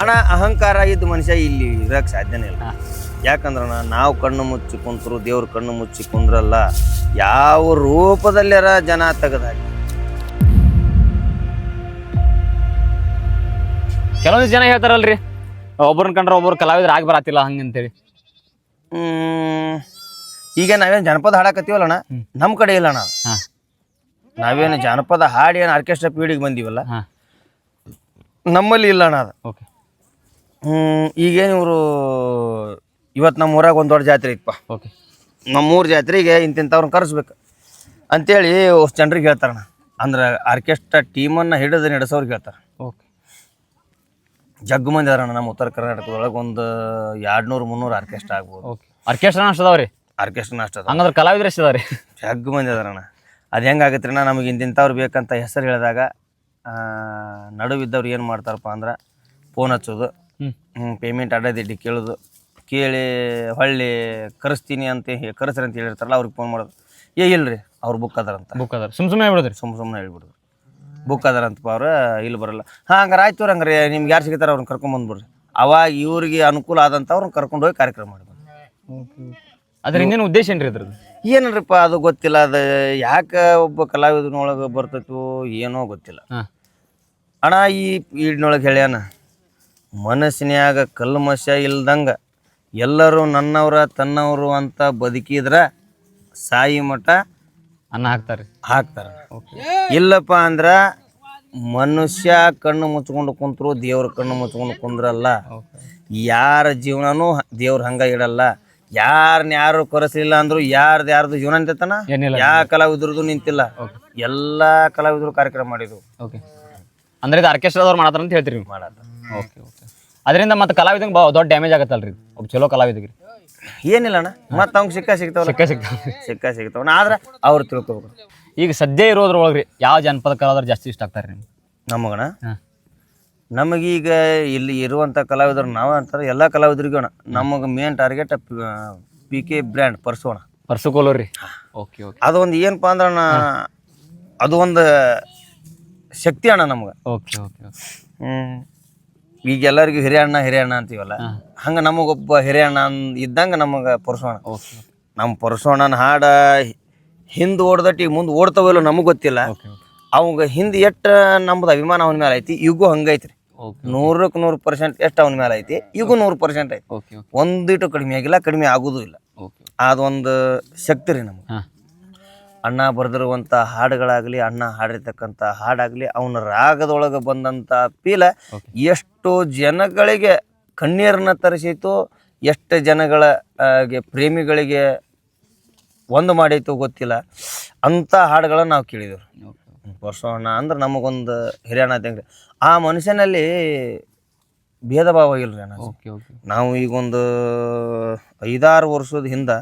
ಅಣ್ಣ ಅಹಂಕಾರ ಇದ್ದ ಮನುಷ್ಯ ಇಲ್ಲಿ ಇರಕ್ಕೆ ಸಾಧ್ಯನೇ ಇಲ್ಲ. ಯಾಕಂದ್ರಣ್ಣ ನಾವು ಕಣ್ಣು ಮುಚ್ಚಿ ಕುಂತರು ದೇವ್ರ ಕಣ್ಣು ಮುಚ್ಚಿ ಕುಂದ್ರಲ್ಲ, ಯಾವ ರೂಪದಲ್ಲಾರ ಜನ ತೆಗೆದಾಕಿ. ಕೆಲವೊಂದು ಜನ ಹೇಳ್ತಾರಲ್ರಿ, ಒಬ್ಬರನ್ನ ಕಂಡ್ರೆ ಒಬ್ಬರು ಕಲಾವಿದ್ರು ಆಗಿ ಬರತ್ತಿಲ್ಲ ಹಂಗಂತೇಳಿ. ಈಗ ನಾವೇನು ಜನಪದ ಹಾಡಕತ್ತೀವಲ್ಲಣ್ಣ, ನಮ್ಮ ಕಡೆ ಇಲ್ಲ ಅಣ್ಣ. ನಾವೇನು ಜಾನಪದ ಹಾಡಿ ಏನು ಆರ್ಕೆಸ್ಟ್ರಾ ಪೀಳಿಗೆ ಬಂದೀವಲ್ಲ, ನಮ್ಮಲ್ಲಿ ಇಲ್ಲ ಅಣ್ಣ ಅದು. ಓಕೆ. ಈಗೇನು ಇವರು ಇವತ್ತು ನಮ್ಮ ಊರಾಗ ಒಂದು ದೊಡ್ಡ ಜಾತ್ರೆ ಇತ್ತಪ್ಪ. ಓಕೆ. ನಮ್ಮೂರು ಜಾತ್ರೆಗೆ ಇಂತಿಂಥವ್ರನ್ನ ಕರೆಸ್ಬೇಕು ಅಂತೇಳಿ ಅಷ್ಟು ಜನರಿಗೆ ಹೇಳ್ತಾರಣ್ಣ. ಅಂದ್ರೆ ಆರ್ಕೆಸ್ಟ್ರಾ ಟೀಮನ್ನು ಹಿಡಿದು ನಡೆಸೋರ್ಗೆ ಹೇಳ್ತಾರೆ. ಓಕೆ. ಜಗ್ಗು ಮಂದಿ ಅದಾರಣ್ಣ ನಮ್ಮ ಉತ್ತರ ಕರ್ನಾಟಕದೊಳಗೆ. ಒಂದು 200-300 ಆರ್ಕೆಸ್ಟ್ರಾ ಆಗ್ಬೋದು. ಓಕೆ. ಆರ್ಕೆಸ್ಟ್ರಾ ಅಷ್ಟು ಅದಾವ್ರಿ? ಆರ್ಕೆಸ್ಟ್ರಾ ಅಷ್ಟು ಅದ. ಹಂಗಂದ್ರೆ ಕಲಾವಿದ್ರು ಎಷ್ಟು ಅದಾವ್ರಿ? ಜಗ್ಗು ಮಂದಿ ಅದಾರಣ್ಣ. ಅದು ಹೆಂಗಾಗತ್ತೆ ರೀ, ನಮಗೆ ಇಂತಿಂಥವ್ರು ಬೇಕಂತ ಹೆಸರು ಹೇಳಿದಾಗ ನಡುವಿದ್ದವ್ರು ಏನು ಮಾಡ್ತಾರಪ್ಪ ಅಂದ್ರೆ ಫೋನ್ ಹಚ್ಚೋದು, ಪೇಮೆಂಟ್ ಅಡ್ಡದಿಡ್ಡಿ ಕೇಳೋದು, ಕೇಳಿ ಹೊಳ್ಳಿ ಕರೆಸ್ತೀನಿ ಅಂತ ಕರೆಸ್ರಿ ಅಂತ ಹೇಳಿರ್ತಾರಲ್ಲ, ಅವ್ರಿಗೆ ಫೋನ್ ಮಾಡೋದು, ಇಲ್ರಿ ಅವ್ರು ಬುಕ್ ಅದಾರಂತ. ಬುಕ್ ಅದಾರ ಸುಮ್ಮನೆ ಹೇಳ್ಬಿಡ್ರಿ. ಸುಮ್ಮನೆ ಹೇಳ್ಬಿಡೋದು, ಬುಕ್ ಅದಾರಂತಪ್ಪ ಅವ್ರು, ಇಲ್ಲಿ ಬರಲ್ಲ. ಹಂಗಾರೆ ಆಯ್ತು ಹಂಗಾರೆ ನಿಮ್ಗೆ ಯಾರು ಸಿಗ್ತಾರೆ ಅವ್ರನ್ನ ಕರ್ಕೊಂಬಂದ್ಬಿಡ್ರಿ. ಅವಾಗ ಇವ್ರಿಗೆ ಅನುಕೂಲ ಆದಂಥ ಅವ್ರನ್ನ ಕರ್ಕೊಂಡು ಹೋಗಿ ಕಾರ್ಯಕ್ರಮ ಮಾಡ್ಬೋದು. ಅದ್ರ ಇನ್ನೇನು ಉದ್ದೇಶ ಏನ್ರಿ ಅದ್ರದ್ದು? ಏನಲ್ರಿಪ್ಪ ಅದು ಗೊತ್ತಿಲ್ಲ. ಅದು ಯಾಕೆ ಒಬ್ಬ ಕಲಾವಿದನೊಳಗೆ ಬರ್ತೈತೋ ಏನೋ ಗೊತ್ತಿಲ್ಲ ಅಣ್ಣ. ಈ ಈಡಿನೊಳಗೆ ಹೇಳ್ಯಾನ, ಮನಸ್ಸಿನ್ಯಾಗ ಕಲ್ಮಶ ಇಲ್ದಂಗೆ ಎಲ್ಲರೂ ನನ್ನವ್ರ ತನ್ನವರು ಅಂತ ಬದುಕಿದ್ರೆ ಸಾಯಿ ಮಠ ಅನ್ನ ಹಾಕ್ತಾರೆ. ಇಲ್ಲಪ್ಪ ಅಂದ್ರೆ ಮನುಷ್ಯ ಕಣ್ಣು ಮುಚ್ಕೊಂಡು ಕುಂತರು ದೇವ್ರ ಕಣ್ಣು ಮುಚ್ಕೊಂಡು ಕುಂದ್ರಲ್ಲ. ಯಾರ ಜೀವನನೂ ದೇವ್ರ ಹಂಗ ಇಡಲ್ಲ. ಯಾರು ಕರೆಸಲಿಲ್ಲ ಅಂದ್ರು ಯಾರ್ದು ಜೀವನ ನಿಂತೈತನ, ಯಾವ ಕಲಾವಿದ್ರದ್ದು ನಿಂತಿಲ್ಲ. ಎಲ್ಲಾ ಕಲಾವಿದರು ಕಾರ್ಯಕ್ರಮ ಮಾಡಿದ್ವು. ಓಕೆ. ಅಂದ್ರೆ ಇದು ಆರ್ಕೆಸ್ಟ್ರಾದವ್ರು ಮಾಡತ್ತಾರ ಅಂತ ಹೇಳ್ತೀರಿ ನೀವು? ಮಾಡತ್ತಾರ. ಓಕೆ. ಓಕೆ. ಅದರಿಂದ ಮತ್ತೆ ಕಲಾವಿದಂಗೆ ದೊಡ್ಡ ಡ್ಯಾಮೇಜ್ ಆಗತ್ತಲ್ರಿ ಒಬ್ಬ ಚಲೋ ಕಲಾವಿದ್ರಿ? ಏನಿಲ್ಲ ಅಣ್ಣ, ಮತ್ತೆ ಅವ್ಗೆ ಸಿಗ್ತಾವಲ್ಲ ಆದ್ರೆ ಅವ್ರು ತಿಳ್ಕೊಬೇಕು. ಈಗ ಸದ್ಯ ಇರೋದ್ರೊಳಗ್ರಿ ಯಾವ ಜನಪದ ಕಲಾವಿದ್ರು ಜಾಸ್ತಿ ಇಷ್ಟ ಆಗ್ತಾರೆ ನಿಮ್ಗೆ? ನಮಗಣ ನಮಗೀಗ ಇಲ್ಲಿ ಇರುವಂಥ ಕಲಾವಿದರು ನಾವು ಅಂತಾರೆ ಎಲ್ಲ ಕಲಾವಿದರಿಗೂ ಅಣ್ಣ ನಮಗೆ ಮೇನ್ ಟಾರ್ಗೆಟ್ PK ಬ್ರ್ಯಾಂಡ್ ಪರ್ಸುಕೋಲೋರಿ. ಓಕೆ. ಓಕೆ. ಅದೊಂದು ಏನಪ್ಪ ಅಂದ್ರೆ ಅಣ್ಣ, ಅದು ಒಂದು ಶಕ್ತಿ ಅಣ್ಣ ನಮ್ಗೆ. ಓಕೆ. ಓಕೆ. ಈಗ ಎಲ್ಲರಿಗೂ ಹಿರಿಯಣ್ಣ ಅಂತೀವಲ್ಲ, ಹಂಗೆ ನಮಗೊಬ್ಬ ಹಿರಿಯಣ್ಣ ಇದ್ದಂಗೆ ನಮಗೆ ಪರಸೋಣ. ನಮ್ಮ ಪರಸೋಣನ ಹಾಡ ಹಿಂದೆ ಓಡ್ದಟ್ಟು ಈಗ ಮುಂದೆ ಓಡ್ತಾವಿಲ್ಲ ನಮಗೆ ಗೊತ್ತಿಲ್ಲ. ಅವಾಗ ಹಿಂದೆ ಎಷ್ಟು ನಮ್ಮದು ಅಭಿಮಾನ ಅವನ ಮೇಲೆ ಐತಿ, ಈಗೂ ಹಂಗೈತ್ರಿ. 100% ಎಷ್ಟು ಅವನ ಮೇಲೆ ಐತಿ, ಈಗೂ 100% ಐತಿ. ಒಂದಿಟ್ಟು ಕಡಿಮೆ ಆಗಿಲ್ಲ, ಕಡಿಮೆ ಆಗೋದು ಇಲ್ಲ. ಅದೊಂದು ಶಕ್ತಿ ರೀ ನಮ್ಗೆ. ಅಣ್ಣ ಬರೆದಿರುವಂಥ ಹಾಡುಗಳಾಗಲಿ, ಅಣ್ಣ ಹಾಡಿರ್ತಕ್ಕಂಥ ಹಾಡಾಗಲಿ, ಅವನ ರಾಗದೊಳಗೆ ಬಂದಂಥ ಫೀಲ ಎಷ್ಟು ಜನಗಳಿಗೆ ಕಣ್ಣೀರನ್ನ ತರಿಸಿತು, ಎಷ್ಟು ಜನಗಳ ಪ್ರೇಮಿಗಳಿಗೆ ಒಂದು ಮಾಡೈತು ಗೊತ್ತಿಲ್ಲ. ಅಂಥ ಹಾಡುಗಳನ್ನ ನಾವು ಕೇಳಿದೆವು. ಪರಸೋಣ ಅಂದ್ರೆ ನಮಗೊಂದು ಹಿರಿಯಣ್ಣ ಇದ್ದಂಗೆ. ಆ ಮನುಷ್ಯನಲ್ಲಿ ಭೇದ ಭಾವ ಇಲ್ರಿ ಅಣ್ಣ. ನಾವು ಈಗೊಂದು 5-6 ವರ್ಷದ ಹಿಂದೆ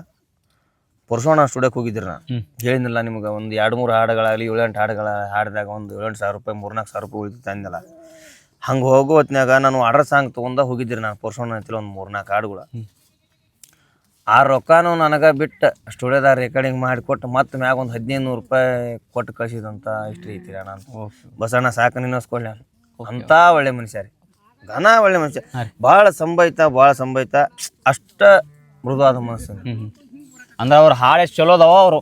ಪರಸೋಣ ಸ್ಟುಡಿಯೋಕ್ಕೆ ಹೋಗಿದ್ರಿ. ನಾನು ಹೇಳಿದ್ನಲ್ಲ ನಿಮ್ಗೆ, ಒಂದು 2-3 ಹಾಡುಗಳಾಗಲಿ 7-8 ಹಾಡುಗಳ ಹಾಡಿದಾಗ ಒಂದು 7-8 ಸಾವಿರ ರೂಪಾಯಿ 3-4 ಸಾವಿರ ರೂಪಾಯಿ ಉಳಿತು ಅಂದಲ್ಲ. ಹಂಗೆ ಹೋಗೋ ಹೊತ್ನಾಗ ನಾನು ಆರ್ಡರ್ ಸಾಂಗ್ ತೊಗೊಂಡ ಹೋಗಿದ್ರಿ ನಾನು ಪರಸೋಣ ಅಂತಿಲ್ಲ ಒಂದು 3-4 ಹಾಡುಗಳು. ಆ ರೊಕ್ಕನೂ ನನಗೆ ಬಿಟ್ಟು ಸ್ಟುಡಿಯೋದಾಗ ರೆಕಾರ್ಡಿಂಗ್ ಮಾಡಿಕೊಟ್ಟು ಮತ್ತೆ ಮ್ಯಾಗ ಒಂದು 1500 ರೂಪಾಯಿ ಕೊಟ್ಟು ಕಳಿಸಿದಂಥ ಹಿಸ್ಟ್ರಿ ಐತಿ ಅಣ್ಣ. ಬಸಣ್ಣ ಸಾಕು ನಿನ್ನಸ್ಕೊಳ್ಳಿ ಅಂಥ ಒಳ್ಳೆ ಮನುಷ್ಯ ರೀ, ಘನ ಒಳ್ಳೆ ಮನುಷ್ಯ. ಭಾಳ ಸಂಭಾಯ್ತ ಅಷ್ಟ ಮೃದುವಾದ ಮನಸ್ಸು. ಅಂದ್ರೆ ಅವ್ರ ಹಾಡು ಎಷ್ಟು ಚಲೋ ಅದಾವ, ಅವರು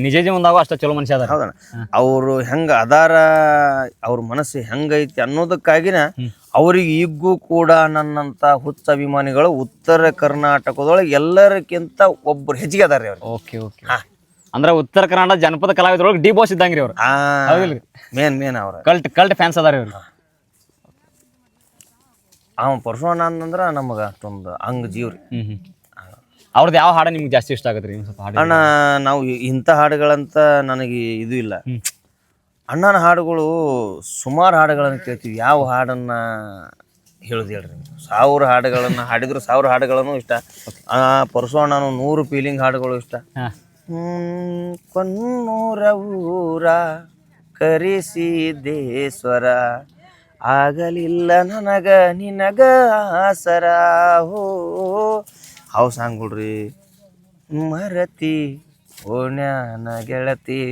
ನಿಜ ಜೀವನದಾಗ ಅಷ್ಟ ಚಲೋ ಮನುಷ್ಯ ಅದ. ಹೌದಣ್ಣ, ಅವರು ಹೆಂಗೆ ಅದಾರ, ಅವ್ರ ಮನಸ್ಸು ಹೆಂಗೈತಿ ಅನ್ನೋದಕ್ಕಾಗಿನ ಅವ್ರಿಗೆ ಈಗೂ ಕೂಡ ನನ್ನಂಥ ಹುಚ್ಚ ಅಭಿಮಾನಿಗಳು ಉತ್ತರ ಕರ್ನಾಟಕದೊಳಗೆ ಎಲ್ಲರಿಗಿಂತ ಒಬ್ಬರು ಹೆಚ್ಚಿಗೆ ಅದಾರ ಅವ್ರು. ಓಕೆ. ಓಕೆ. ಅಂದ್ರೆ ಉತ್ತರ ಕರ್ನಾಟಕ ಜನಪದ ಕಲಾವಿದರೊಳಗೆ ಡಿ ಬಾಸ್ ಇದ್ದಂಗ್ರಿ ಅವ್ರು. ಮೇನ್ ಅವ್ರ ಕಲ್ಟ್ ಫ್ಯಾನ್ಸ್ ಅದಾರ ಇವ್ರು. ಅವ ಪರಸೋಣ ಅಂತಂದ್ರೆ ನಮಗೆ ಅಷ್ಟೊಂದು ಹಂಗ ಜೀವ್ರಿ. ಅವ್ರದ್ದು ಯಾವ ಹಾಡು ನಿಮ್ಗೆ ಜಾಸ್ತಿ ಇಷ್ಟ ಆಗತ್ರಿ? ಅಣ್ಣ ನಾವು ಇಂಥ ಹಾಡುಗಳಂತ ನನಗೆ ಇದು ಇಲ್ಲ. ಅಣ್ಣನ ಹಾಡುಗಳು ಸುಮಾರು ಹಾಡುಗಳನ್ನು ಕೇಳ್ತೀವಿ. ಯಾವ ಹಾಡನ್ನು ಹೇಳುದು ಹೇಳ್ರಿ, 1000 ಹಾಡುಗಳನ್ನು ಹಾಡಿದ್ರು 1000 ಹಾಡುಗಳನ್ನು ಇಷ್ಟ. ಪರಸೋಣ್ಣನು 100 ಫೀಲಿಂಗ್ ಹಾಡುಗಳು ಇಷ್ಟ. ಕೊನ್ನೂರ ಊರ ಕರೆಸಿದ್ದೇಶ್ವರ, ಆಗಲಿಲ್ಲ ನನಗ ನಿನಗ ಆಸರ ಹೋ, ಅವು ಸಾಂಗ್ಗಳ್ರಿ. ಮರತಿ ಓಣ್ಯಾನ ಗೆಳತಿ,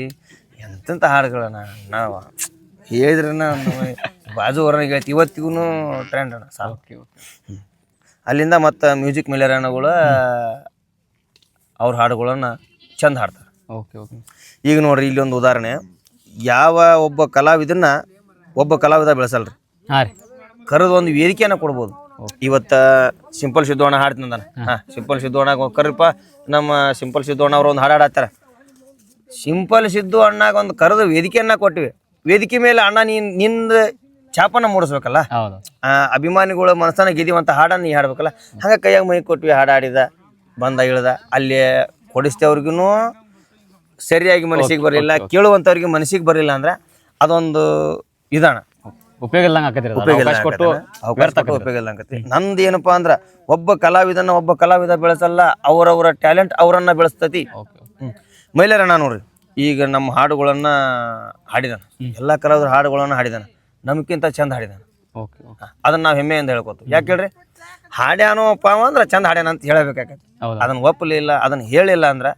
ಎಂತೆಂಥ ಹಾಡುಗಳನ್ನ ನಾವು ಹೇಳಿದ್ರೆ ಬಾಜು ಹೊರಗೆ ಹೇಳ್ತಿ ಇವತ್ತಿಗೂ ಟ್ರೆಂಡ್ ಅಣ್ಣ ಸಾಕು. ಓಕೆ ಓಕೆ ಅಲ್ಲಿಂದ ಮತ್ತು ಮ್ಯೂಸಿಕ್ ಮಿಲಿಯನ್ಗಳು ಅವ್ರ ಹಾಡುಗಳನ್ನು ಚಂದ ಹಾಡ್ತಾರೆ. ಓಕೆ ಓಕೆ ಈಗ ನೋಡ್ರಿ ಇಲ್ಲಿ ಒಂದು ಉದಾಹರಣೆ, ಯಾವ ಒಬ್ಬ ಕಲಾವಿದನ್ನ ಒಬ್ಬ ಕಲಾವಿದ ಬೆಳೆಸಲ್ರಿ, ಹಾಂ ರೀ ಕರೆದು ಒಂದು ವೇದಿಕೆಯನ್ನು ಕೊಡ್ಬೋದು. ಇವತ್ತು ಸಿಂಪಲ್ ಸಿದ್ದೋಣ ಹಾಡ್ತಿಂದಾನ, ಸಿಂಪಲ್ ಸಿದ್ದೋಣ ಕರಿಪ್ಪ, ನಮ್ಮ ಸಿಂಪಲ್ ಸಿದ್ದೋಣ ಅವ್ರು ಒಂದು ಹಾಡಾಡ್ತಾರ. ಸಿಂಪಲ್ ಸಿದ್ದು ಅಣ್ಣಾಗ ಒಂದು ಕರೆದು ವೇದಿಕೆಯನ್ನ ಕೊಟ್ಟಿವಿ. ವೇದಿಕೆ ಮೇಲೆ ಅಣ್ಣ ನಿಂದ ಛಾಪನ ಮೂಡಿಸ್ಬೇಕಲ್ಲ, ಹೌದು ಅಭಿಮಾನಿಗಳ ಮನಸ್ಸನ್ನ ಗೆದಿವಂತ ಹಾಡನ್ನ ನೀ ಹಾಡ್ಬೇಕಲ್ಲ. ಹಂಗೆ ಕೈಯಾಗ ಮೈ ಕೊಟ್ವಿ, ಹಾಡಾಡಿದ ಬಂದ ಇಳ್ದ ಅಲ್ಲಿ ಕೊಡಿಸ್ತೇವ್ರಿಗೂ ಸರಿಯಾಗಿ ಮನಸ್ಸಿಗೆ ಬರಲಿಲ್ಲ, ಕೇಳುವಂಥವ್ರಿಗೆ ಮನಸ್ಸಿಗೆ ಬರಲಿಲ್ಲ ಅಂದ್ರೆ ಅದೊಂದು ಇದಣ ಉಪಯೋಗ ಇಲ್ಲಂಗೆ ಆಕೈತಿ, ಉಪಯೋಗ ಇಲ್ಲ ಆಕತಿ. ನಂದು ಏನಪ್ಪಾ ಅಂದ್ರ ಒಬ್ಬ ಕಲಾವಿದ ಬೆಳೆಸಲ್ಲ, ಅವರವರ ಟ್ಯಾಲೆಂಟ್ ಅವರನ್ನ ಬೆಳೆಸ್ತತಿ. ಮೈಲಾರಣ್ಣ ನೋಡ್ರಿ, ಈಗ ನಮ್ಮ ಹಾಡುಗಳನ್ನ ಹಾಡಿದಾನ, ಎಲ್ಲಾ ಕಲಾವಿದರ ಹಾಡುಗಳನ್ನ ಹಾಡಿದಾನ, ನಮ್ಗಿಂತ ಚಂದ ಹಾಡಿದಾನ. ಅದನ್ನ ನಾವು ಹೆಮ್ಮೆಯಿಂದ ಹೇಳ್ಕೊತೀವಿ. ಯಾಕೆ ಹೇಳ್ರಿ, ಹಾಡ್ಯಾನೋಪ್ಪ ಅಂದ್ರೆ ಚಂದ ಹಾಡ್ಯಾನ ಅಂತ ಹೇಳಬೇಕಾಗತ್ತೆ. ಅದನ್ನ ಒಪ್ಪಲಿಲ್ಲ, ಅದನ್ನ ಹೇಳಿಲ್ಲ ಅಂದ್ರೆ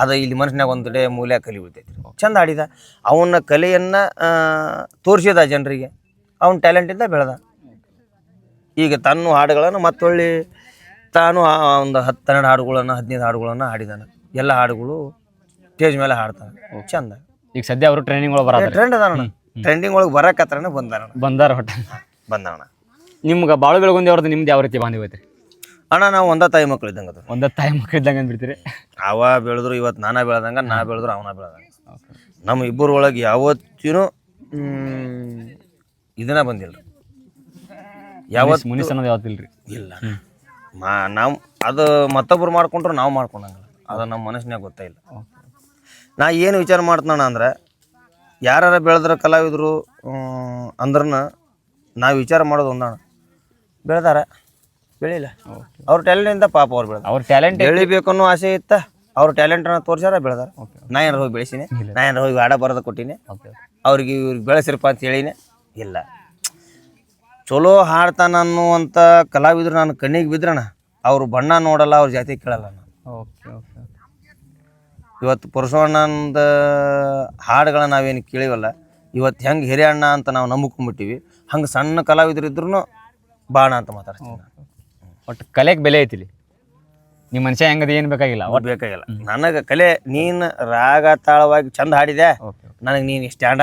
ಅದು ಇಲ್ಲಿ ಮನುಷ್ಯನಾಗ ಒಂದ್ ಮೂಲ್ಯ ಕಲಿ ಉಳಿತೈತಿ. ಚಂದ ಹಾಡಿದ, ಅವನ ಕಲೆಯನ್ನ ತೋರಿಸಿದ ಜನರಿಗೆ, ಅವನ ಟ್ಯಾಲೆಂಟಿಂದ ಬೆಳೆದ. ಈಗ ತನ್ನ ಹಾಡುಗಳನ್ನು ಮತ್ತೊಳ್ಳಿ ತಾನು ಒಂದು 10-12 ಹಾಡುಗಳನ್ನು 15 ಹಾಡುಗಳನ್ನು ಹಾಡಿದಾನ. ಎಲ್ಲ ಹಾಡುಗಳು ಸ್ಟೇಜ್ ಮೇಲೆ ಹಾಡ್ತಾನೆ ಚಂದ. ಈಗ ಸದ್ಯ ಅವರು ಟ್ರೈನಿಂಗ್ ಒಳಗೆ ಬರೋದು, ಟ್ರೆಂಡ್ ಅದಾನ, ಟ್ರೆಂಡಿಂಗ್ ಒಳಗೆ ಬರಕತ್ತಾರ ಬಂದಾರ ಹೊಟ್ಟೆ ಬಂದವಣ. ನಿಮ್ಗೆ ಬಾಳು ಬೆಳಗುಂದಿ ಅವ್ರದ್ದು ನಿಮ್ದು ಯಾವ ರೀತಿ ಬಾಂಧವ್ಯ ಐತ್ರಿ? ಅಣ್ಣ ನಾವು ಒಂದ ತಾಯಿ ಮಕ್ಳು ಇದ್ದಂಗೆ ಅದು, ಒಂದ ತಾಯಿ ಮಕ್ಕಳು ಇದ್ದಂಗೆ ಅಂದ್ಬಿಡ್ತೀರಿ. ಅವ ಬೆಳೆದ್ರು ಇವತ್ತು ನಾನಾ ಬೆಳೆದಂಗ, ನಾ ಬೆಳೆದ್ರು ಅವನ ಬೆಳೆದಂಗ. ನಮ್ಮ ಇಬ್ಬರ ಒಳಗೆ ಯಾವತ್ತಿನೂ ಇದನ್ನ ಬಂದಿಲ್ಲ, ಯಾವತ್ತು ಮುನಿಸ್ ಅನ್ನೋದು ಯಾವತ್ತಿಲ್ರಿ. ಇಲ್ಲ ನಾವು ಅದು ಮತ್ತೊಬ್ರು ಮಾಡ್ಕೊಂಡ್ರು ನಾವು ಮಾಡ್ಕೊಂಡಂಗಿಲ್ಲ, ಅದು ನಮ್ಮ ಮನಸ್ಸಿನಾಗ ಗೊತ್ತಾಯಿಲ್ಲ. ನಾ ಏನು ವಿಚಾರ ಮಾಡ್ತಾನ ಅಂದ್ರೆ, ಯಾರು ಬೆಳೆದ್ರ ಕಲಾವಿದರು ಅಂದ್ರನ ನಾವು ವಿಚಾರ ಮಾಡೋದು ಒಂದಣ, ಬೆಳೆದಾರ ಬೆಳಿಲ್ಲ, ಅವ್ರ ಟ್ಯಾಲೆಂಟಿಂದ ಪಾಪ ಅವ್ರು ಬೆಳೆದ, ಅವ್ರ ಟ್ಯಾಲೆಂಟ್ ಬೆಳಿಬೇಕು ಅನ್ನೋ ಆಸೆ ಇತ್ತ, ಅವ್ರ ಟ್ಯಾಲೆಂಟನ್ನ ತೋರ್ಸಾರ ಬೆಳೆದಾರ. ನಾ ಏನಾರು ಹೋಗಿ ಬೆಳೆಸಿನಿ, ನಾ ಏನಾರು ಹೋಗಿ ಹಾಡ ಬರೋದು ಕೊಟ್ಟಿನಿ, ಅವ್ರಿಗೆ ಇವ್ರಿಗೆ ಬೆಳೆಸಿರಪ್ಪ ಅಂತ ಹೇಳಿನೇ ಇಲ್ಲ. ಚಲೋ ಹಾಡ್ತಾನ ಅನ್ನುವಂಥ ಕಲಾವಿದ್ರು ನಾನು ಕಣ್ಣಿಗೆ ಬಿದ್ರಣ ಅವ್ರು ಬಣ್ಣ ನೋಡಲ್ಲ, ಅವ್ರ ಜಾತಿ ಕೇಳಲ್ಲ. ನಾನು ಇವತ್ತು ಪರಶುವಣ್ಣಂದ ಹಾಡುಗಳನ್ನ ನಾವೇನು ಕೇಳಿವಲ್ಲ, ಇವತ್ತು ಹೆಂಗೆ ಹಿರಿಯಣ್ಣ ಅಂತ ನಾವು ನಂಬ್ಕೊಂಡ್ಬಿಟ್ಟಿವಿ, ಹಂಗೆ ಸಣ್ಣ ಕಲಾವಿದ್ರು ಇದ್ರೂ ಬಾಣ ಅಂತ ಮಾತಾಡ್ತೀನಿ. ಒಟ್ಟು ಕಲೆಗೆ ಬೆಲೆ ಐತಿಲಿ, ನಿಮ್ಮ ಮನುಷ್ಯ ಹೆಂಗದ ಏನು ಬೇಕಾಗಿಲ್ಲ, ಒಟ್ಟು ಬೇಕಾಗಿಲ್ಲ ನನಗೆ ಕಲೆ. ನೀನು ರಾಗ ತಾಳವಾಗಿ ಚಂದ ಹಾಡಿದೆ, ನನಗೆ ನೀನು ಸ್ಟ್ಯಾಂಡ.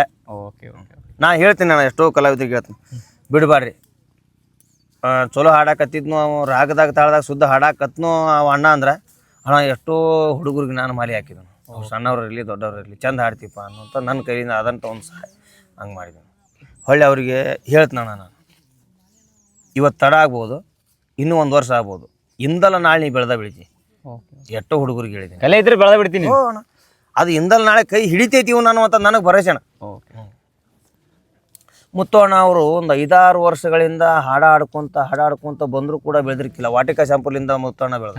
ನಾ ಹೇಳ್ತೀನಿ, ನಾನು ಎಷ್ಟೋ ಕಲಾವಿದ್ರಿಗೆ ಹೇಳ್ತೀನಿ, ಬಿಡಬಾರ್ರಿ, ಚಲೋ ಹಾಡಾಕತ್ತಿದ್ನು ಅವ ರಾಗದಾಗ ತಾಳದಾಗ ಶುದ್ಧ ಹಾಡಾಕತ್ನು ಅವ ಅಣ್ಣ ಅಂದ್ರೆ, ಅಣ್ಣ ಎಷ್ಟೋ ಹುಡುಗರಿಗೆ ನಾನು ಮಾಲಿ ಹಾಕಿದನು, ಅವ್ರು ಸಣ್ಣವ್ರು ಇರಲಿ ದೊಡ್ಡವ್ರು ಇರಲಿ ಚಂದ ಹಾಡ್ತೀಪ್ಪ ಅನ್ನೋಂಥ ನನ್ನ ಕೈಯಿಂದ ಆದಂಥ ಒಂದು ಸಹಾಯ ಹಂಗೆ ಮಾಡಿದನು. ಹೊಳ್ಳಿ ಅವರಿಗೆ ಹೇಳ್ತಾನ, ನಾನು ಇವತ್ತು ತಡ ಆಗ್ಬೋದು, ಇನ್ನೂ 1 ವರ್ಷ ಆಗ್ಬೋದು, ಇಂದಲ್ಲ ನಾಳೆ ನೀ ಬೆಳೆದ ಬೆಳಿತಿ. ಎಷ್ಟೋ ಹುಡುಗರಿಗೆ ಹೇಳಿದ್ದೀನಿ, ಕಲೆ ಇದ್ರೆ ಬೆಳೆದ ಬಿಡ್ತೀನಿ, ಅದು ಇಂದಲ್ಲ ನಾಳೆ ಕೈ ಹಿಡಿತೈತಿವು ನಾನು ಅಂತ ನನಗೆ ಭರವಸೆ ಅಣ್ಣ. ಮುತ್ತು ಅಣ್ಣ ಅವರು ಒಂದು 5-6 ವರ್ಷಗಳಿಂದ ಹಾಡಾಡ್ಕೊಂತ ಬಂದರೂ ಕೂಡ ಬೆಳೆದಿರ್ಕಿಲ್ಲ. ವಾಟಿಕಾ ಶಾಂಪುಲಿಂದ ಮುತ್ತು ಅಣ್ಣ ಬೆಳೆದ,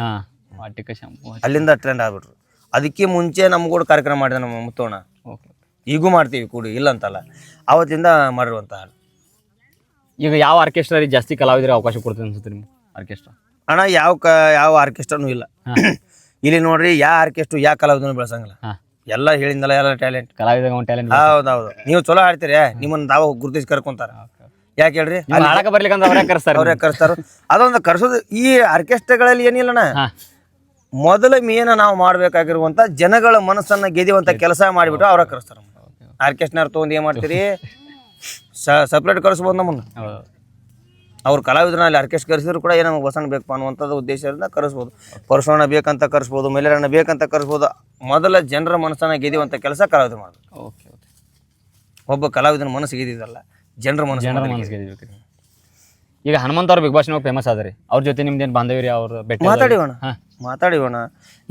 ಅಲ್ಲಿಂದ ಟ್ರೆಂಡ್ ಆಗ್ಬಿಟ್ರು. ಅದಕ್ಕೆ ಮುಂಚೆ ನಮ್ಗೂಡ ಕಾರ್ಯಕ್ರಮ ಮಾಡಿದ ನಮ್ಮ ಮುತ್ತು ಅಣ್ಣ, ಈಗೂ ಮಾಡ್ತೀವಿ ಕೂಡಿ, ಇಲ್ಲ ಅಂತಲ್ಲ, ಆವತ್ತಿಂದ ಮಾಡಿರುವಂಥ ಹಾಡು. ಈಗ ಯಾವ ಆರ್ಕೆಸ್ಟ್ರಾ ಜಾಸ್ತಿ ಕಲಾವಿದರಿಗೆ ಅವಕಾಶ ಕೊಡ್ತದೆ ಅನ್ಸುತ್ತೆ ನಿಮ್ಗೆ? ಆರ್ಕೆಸ್ಟ್ರಾ ಅಣ್ಣ ಯಾವ ಆರ್ಕೆಸ್ಟ್ರಾನು ಇಲ್ಲ ಇಲ್ಲಿ ನೋಡ್ರಿ. ಯಾವ ಆರ್ಕೆಸ್ಟ್ರಾ ಯಾವ ಕಲಾವಿದನು ಬೆಳೆಸಂಗಿಲ್ಲ, ಎಲ್ಲ ಹೇಳಿದ್ನಲ್ಲ, ಎಲ್ಲ ಟ್ಯಾಲೆಂಟ್ ಕಲಾವಿದ ಟ್ಯಾಲೆಂಟ್. ಹೌದೌದು, ನೀವು ಚಲೋ ಹಾಡ್ತೀರಿ, ನಿಮ್ಮನ್ನ ತಾವು ಗುರುತಿಸಿ ಕರ್ಕೊಂತಾರ. ಯಾಕೆ ಹೇಳ್ರಿ, ಹಾಡಕ ಬರ್ಲಿಕ್ಕಂದ್ರೆ ಅವರೇ ಕರೆಸ್ತಾರ. ಅದೊಂದು ಕರ್ಸೋದು ಈ ಆರ್ಕೆಸ್ಟ್ರಾಗಳಲ್ಲಿ ಏನಿಲ್ಲಣ್ಣ. ಮೊದಲ ಮೇನ ನಾವು ಮಾಡ್ಬೇಕಾಗಿರುವಂತ ಜನಗಳ ಮನಸ್ಸನ್ನ ಗೆದಿವಂತ ಕೆಲಸ ಮಾಡಿಬಿಟ್ಟು ಅವ್ರ ಕರೆಸ್ತಾರ. ಆರ್ಕೆಸ್ಟ್ರಾರ್ ತೊಗೊಂಡು ಏನ್ ಮಾಡ್ತೀರಿ, ಸಪ್ರೇಟ್ ಕರೆಸ್ಬೋದು ನಮ್ಮನ್ನ. ಅವ್ರ ಕಲಾವಿದ್ರನ್ನ ಅಲ್ಲಿ ಆರ್ಕೆಸ್ಟ್ರಾ ಕರೆಸಿದ್ರು ಕೂಡ ನಮಗೆ ಬಸಣ್ಣ ಬೇಕಪ್ಪ ಅನ್ನುವಂಥದ್ದು ಉದ್ದೇಶದಿಂದ ಕರೆಸ್ಬೋದು. ಪರಶುವಣ್ಣ ಬೇಕಂತ ಕರೆಸ್ಬೋದು, ಮೈಲಾರಣ್ಣ ಬೇಕಂತ ಕರೆಸ್ಬೋದು. ಮೊದಲ ಜನರ ಮನಸ್ಸನ್ನ ಗೆದಿವಂಥ ಕೆಲಸ ಕಲಾವಿದ ಮಾಡ್ಬೇಕು. ಒಬ್ಬ ಕಲಾವಿದನ ಮನಸ್ಸು ಗೆದಿದಲ್ಲ, ಜನರ ಮನಸ್ಸು ಗೆದಿಬೇಕು. ಈಗ ಹನುಮಂತ ಅವ್ರು ಬಿಗ್ ಬಾಸ್ ಫೇಮಸ್ ಆದ್ರಿ, ಅವ್ರ ಜೊತೆ ನಿಮ್ದೇನು ಬಾಂಧವ್ಯ? ಅವ್ರ ಬೆಟ್ಟ ಮಾತಾಡಿವಣ.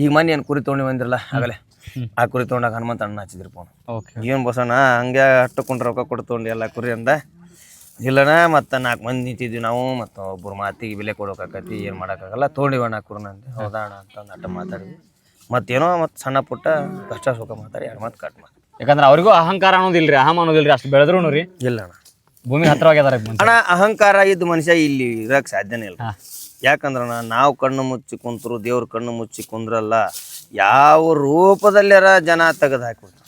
ಈಗ ಮೊನ್ನೆ ಏನು ಕುರಿ ತೊಗೊಂಡು ಬಂದಿರಲ್ಲ ಆಗಲೇ, ಆ ಕುರಿ ತೊಗೊಂಡಾಗ ಹನುಮಂತ ಅಣ್ಣ ಹಚ್ಚಿದ್ರಿ ಫೋನ್. ಏನು ಬಸಣ್ಣ ಹಂಗೆ ಅಷ್ಟಕ್ಕೊಂಡ್ರೆ ರೊಕ್ಕ ಕೊಟ್ಟು ತೊಗೊಂಡು ಎಲ್ಲ ಕುರಿ ಅಂದ. ಇಲ್ಲಣ್ಣ, ಮತ್ತು 4 ಮಂದಿ ನಿಂತಿದ್ವಿ ನಾವು, ಮತ್ತು ಒಬ್ಬರು ಮಾತಿಗೆ ಬೆಲೆ ಕೊಡೋಕಾಕತಿ, ಏನು ಮಾಡೋಕ್ಕಾಗಲ್ಲ, ತೊಗೊಂಡಿವಣ್ಣ ಕುರಿನ ಅಂದೆ. ಹೌದಾ ಅಣ್ಣ ಅಂತಂದು ಅಟ್ಟ ಮಾತಾಡಿದ್ವಿ. ಮತ್ತೇನೋ ಮತ್ತು ಸಣ್ಣ ಪುಟ್ಟ ಕಷ್ಟ ಸುಖ ಮಾತಾಡಿ 2 ಮಾತು ಕಟ್ ಮಾಡಿ. ಯಾಕಂದ್ರೆ ಅವ್ರಿಗೂ ಅಹಂಕಾರ ಅನ್ನೋದಿಲ್ರಿ, ಅಹಂ ಅನ್ನೋದಿಲ್ರಿ, ಅಷ್ಟು ಬೆಳೆದ್ರು ರೀ. ಇಲ್ಲ ಅಣ್ಣ, ಭೂಮಿ ಹತ್ರವಾಗಿದಾರೆ ಅಣ್ಣ. ಅಹಂಕಾರ ಇದ್ದ ಮನುಷ್ಯ ಇಲ್ಲಿ ಇರಕ್ಕೆ ಸಾಧ್ಯನೇ ಇಲ್ಲ. ಯಾಕಂದ್ರಣ್ಣ, ನಾವು ಕಣ್ಣು ಮುಚ್ಚಿ ಕುಂತರು ದೇವ್ರ ಕಣ್ಣು ಮುಚ್ಚಿ ಕುಂದ್ರಲ್ಲ, ಯಾವ ರೂಪದಲ್ಲಾರ ಜನ ತೆಗೆದು ಹಾಕ್ಬಿಡ್ತಾರೆ.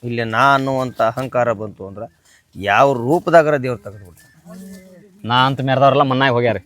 ಇಲ್ಲಿ ನಾ ಅನ್ನುವಂಥ ಅಹಂಕಾರ ಬಂತು ಅಂದ್ರೆ ಯಾವ ರೂಪದಾಗರ ದೇವ್ರು ತೆಗೆದುಬಿಡ್ತಾನೆ. ನಾ ಅಂತ ಮೆರೆದವ್ರೆಲ್ಲ ಮನ್ನಾಗಿ ಹೋಗ್ಯಾರ.